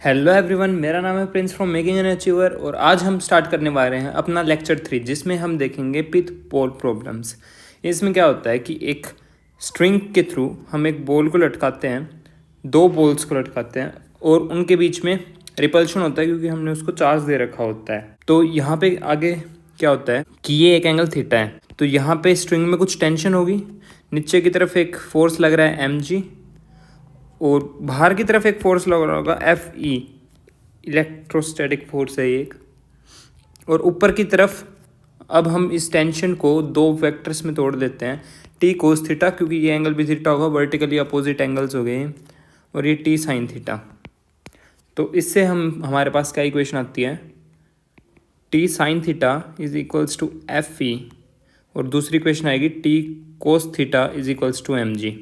Hello everyone, मेरा नाम है Prince from making an achiever और आज हम स्टार्ट करने वाले हैं अपना लेक्चर 3 जिसमें हम देखेंगे पिथ पोल प्रॉब्लम्स। इसमें क्या होता है कि एक स्ट्रिंग के थ्रू हम एक बॉल को लटकाते हैं, दो बॉल्स को लटकाते हैं और उनके बीच में रिपल्शन होता है क्योंकि हमने उसको चार्ज दे रखा होता है। तो यहाँ पे आगे क्या होता है कि ये एक एंगल थीटा है, तो यहाँ पे स्ट्रिंग में कुछ टेंशन होगी, नीचे की तरफ एक फोर्स लग रहा है mg और बाहर की तरफ एक फोर्स लग रहा होगा Fe, इलेक्ट्रोस्टैटिक फोर्स है एक। और ऊपर की तरफ अब हम इस टेंशन को दो वेक्टर्स में तोड़ देते हैं, टी कोस थीटा क्योंकि ये एंगल भी थीटा होगा, वर्टिकली अपोजिट एंगल्स हो गए, और ये टी साइन थीटा। तो इससे हमारे पास क्या इक्वेशन आती है, T sine theta is equals to Fe और दूसरी इक्वेशन आएगी T cos theta is equals to mg।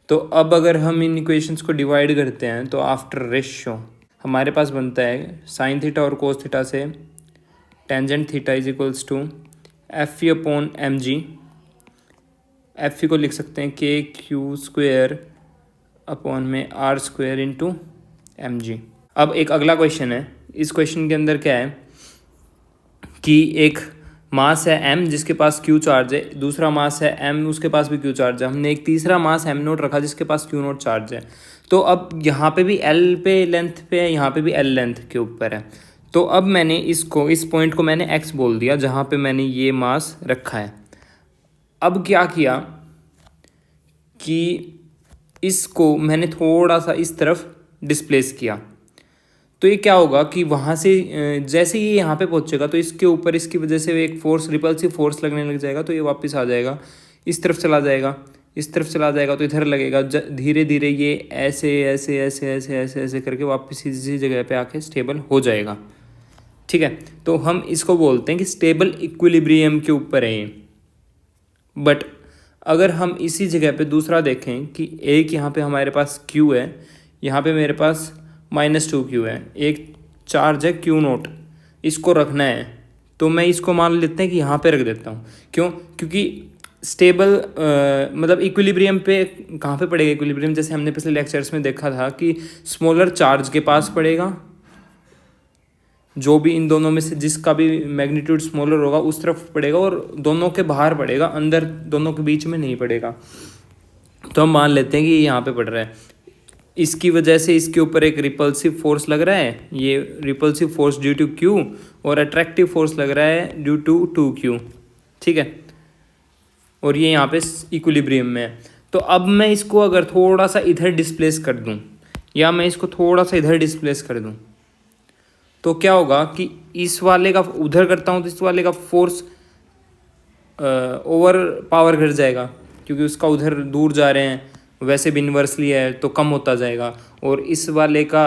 तो अब अगर हम इन इक्वेशंस को डिवाइड करते हैं तो आफ्टर रेशियो हमारे पास बनता है साइन थीटा और कोस थीटा से tangent theta is equals to Fe upon mg। Fe को लिख सकते हैं के क्यू स्क्वेयर अपॉन में आर स्क्वेयर इंटू mg। अब एक अगला क्वेश्चन है, इस क्वेश्चन के अंदर क्या है कि एक मास है m जिसके पास q चार्ज है, दूसरा मास है m उसके पास भी q चार्ज है, हमने एक तीसरा मास m नोट रखा जिसके पास q नोट चार्ज है। तो अब यहाँ पे भी l पे लेंथ पे है, यहाँ पे भी l लेंथ के ऊपर है। तो अब मैंने इस पॉइंट को मैंने x बोल दिया जहाँ पे मैंने ये मास रखा है। अब क्या किया कि इसको मैंने थोड़ा सा इस तरफ डिस्प्लेस किया, तो ये क्या होगा कि वहाँ से जैसे ये यहाँ पे पहुँचेगा तो इसके ऊपर इसकी वजह से एक फोर्स, रिपल्सिव फोर्स लगने लग जाएगा, तो ये वापस आ जाएगा, इस तरफ चला जाएगा, इस तरफ चला जाएगा तो इधर लगेगा, धीरे धीरे ये ऐसे ऐसे ऐसे ऐसे ऐसे ऐसे करके वापस इसी जगह पे आके स्टेबल हो जाएगा। ठीक है, तो हम इसको बोलते हैं कि स्टेबल इक्विलिब्रियम के ऊपर है ये। बट अगर हम इसी जगह पे दूसरा देखें कि एक यहाँ पे हमारे पास Q है, यहाँ पे मेरे पास -2Q है, एक चार्ज है Q नोट, इसको रखना है, तो मैं इसको मान लेते हैं कि यहाँ पे रख देता हूँ। क्यों? क्योंकि स्टेबल मतलब इक्विलिब्रियम पे कहाँ पे पड़ेगा इक्विलिब्रियम, जैसे हमने पिछले लेक्चर्स में देखा था कि स्मॉलर चार्ज के पास पड़ेगा, जो भी इन दोनों में से जिसका भी मैग्नीट्यूड स्मॉलर होगा उस तरफ पड़ेगा, और दोनों के बाहर पड़ेगा, अंदर दोनों के बीच में नहीं पड़ेगा। तो हम मान लेते हैं कि ये यहाँ पे पड़ रहा है, इसकी वजह से इसके ऊपर एक रिपल्सिव फोर्स लग रहा है, ये repulsive force due to Q, और अट्रैक्टिव फोर्स लग रहा है ड्यू टू 2Q। ठीक है, और ये यहाँ पे इक्विलिब्रियम में है। तो अब मैं इसको अगर थोड़ा सा इधर डिस्प्लेस कर दूँ या मैं इसको थोड़ा सा इधर डिस्प्लेस कर दूँ तो क्या होगा कि इस वाले का उधर करता हूँ तो इस वाले का फोर्स ओवर पावर घट जाएगा क्योंकि उसका उधर दूर जा रहे हैं, वैसे भी इन्वर्सली है तो कम होता जाएगा, और इस वाले का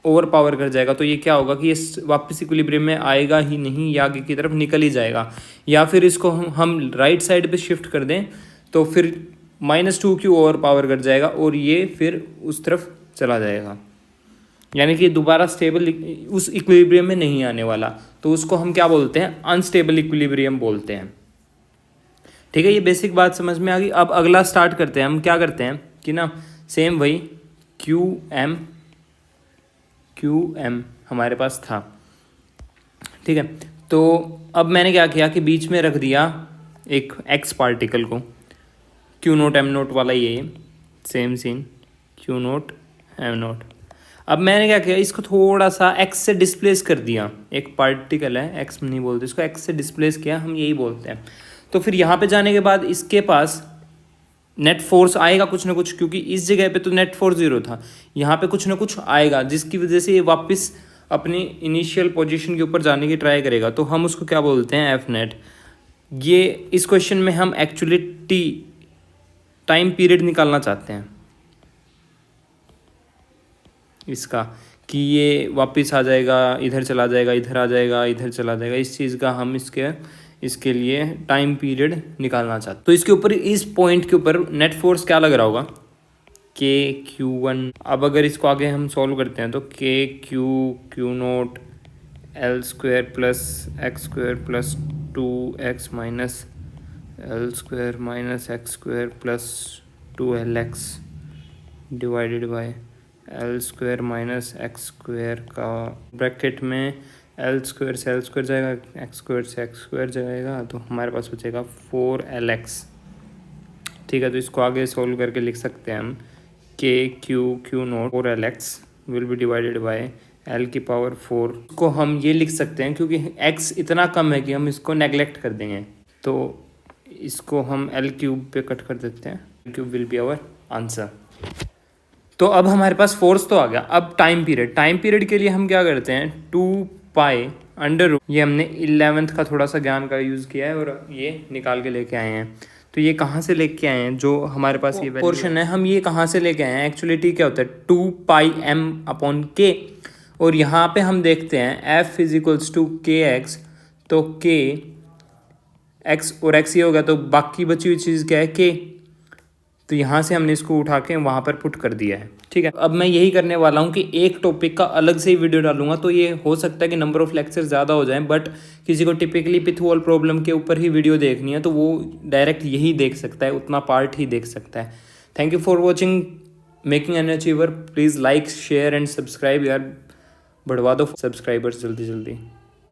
ओवर पावर कर जाएगा। तो ये क्या होगा कि ये वापस इक्विलिब्रियम में आएगा ही नहीं, या आगे की तरफ निकल ही जाएगा। या फिर इसको हम राइट साइड पे शिफ्ट कर दें तो फिर -2Q ओवर पावर कर जाएगा और ये फिर उस तरफ चला जाएगा, यानी कि दोबारा स्टेबल उस इक्विलिब्रियम में नहीं आने वाला। तो उसको हम क्या बोलते हैं, अनस्टेबल इक्विलिब्रियम बोलते हैं। ठीक है, ये बेसिक बात समझ में आ गई। अब अगला स्टार्ट करते हैं। हम क्या करते हैं कि ना सेम वही क्यू एम हमारे पास था। ठीक है, तो अब मैंने क्या किया कि बीच में रख दिया एक एक्स पार्टिकल को, क्यू नोट एम नोट वाला, ये same scene q naught m naught. अब मैंने क्या किया, इसको थोड़ा सा एक्स से डिस्प्लेस कर दिया, एक पार्टिकल है, एक्स नहीं बोलते इसको, एक्स से डिस्प्लेस किया, हम यही बोलते हैं। तो फिर यहाँ पे जाने के बाद इसके पास नेट फोर्स आएगा कुछ ना कुछ, क्योंकि इस जगह पे तो नेट फोर्स 0 था, यहाँ पे कुछ ना कुछ आएगा जिसकी वजह से ये वापस अपनी इनिशियल पोजीशन के ऊपर जाने की ट्राई करेगा। तो हम उसको क्या बोलते हैं, एफ नेट। ये इस क्वेश्चन में हम एक्चुअली टाइम पीरियड निकालना चाहते हैं इसका, कि ये वापस आ जाएगा, इधर चला जाएगा, इधर आ जाएगा, इधर चला जाएगा, इस चीज़ का हम इसके लिए टाइम पीरियड निकालना चाहते। तो इसके ऊपर, इस पॉइंट के ऊपर नेट फोर्स क्या लग रहा होगा, KQ1। अब अगर इसको आगे हम सॉल्व करते हैं तो Q note L square plus x square plus 2x minus L square minus x square plus 2LX divided by L square minus x square का ब्रैकेट में एल स्क्वायर से एल स्क्वायर जाएगा, एक्स स्क्वायर से x square जाएगा, तो हमारे पास बचेगा 4LX। ठीक है, तो इसको आगे सोल्व करके लिख सकते हैं हम के Q note 4LX will be divided by L की पावर 4 को हम ये लिख सकते हैं क्योंकि x इतना कम है कि हम इसको नेगलेक्ट कर देंगे, तो इसको हम एल क्यूब पे कट कर देते हैं, cube will be our answer. तो अब हमारे पास फोर्स तो आ गया। अब टाइम पीरियड के लिए हम क्या करते हैं, 2 पाई अंडर रूट, ये हमने 11th का थोड़ा सा ज्ञान का यूज़ किया है और ये निकाल के लेके आए हैं। तो ये कहाँ से लेके आए हैं, जो हमारे पास ये पोर्शन है हम ये कहाँ से लेके आए हैं, एक्चुअली टी क्या होता है 2πm/k, और यहाँ पे हम देखते हैं f = kx, तो k x और x ये हो गया, तो बाकी बची हुई चीज़ क्या है k, तो यहाँ से हमने इसको उठा के वहाँ पर पुट कर दिया है। ठीक है, अब मैं यही करने वाला हूँ कि एक टॉपिक का अलग से ही वीडियो डालूंगा, तो ये हो सकता है कि नंबर ऑफ लेक्चर ज़्यादा हो जाएं, बट किसी को टिपिकली पिथ वॉल प्रॉब्लम के ऊपर ही वीडियो देखनी है तो वो डायरेक्ट यही देख सकता है, उतना पार्ट ही देख सकता है। Thank you for watching making an achiever. Please like share and subscribe यार, बढ़वा दो सब्सक्राइबर्स जल्दी जल्दी।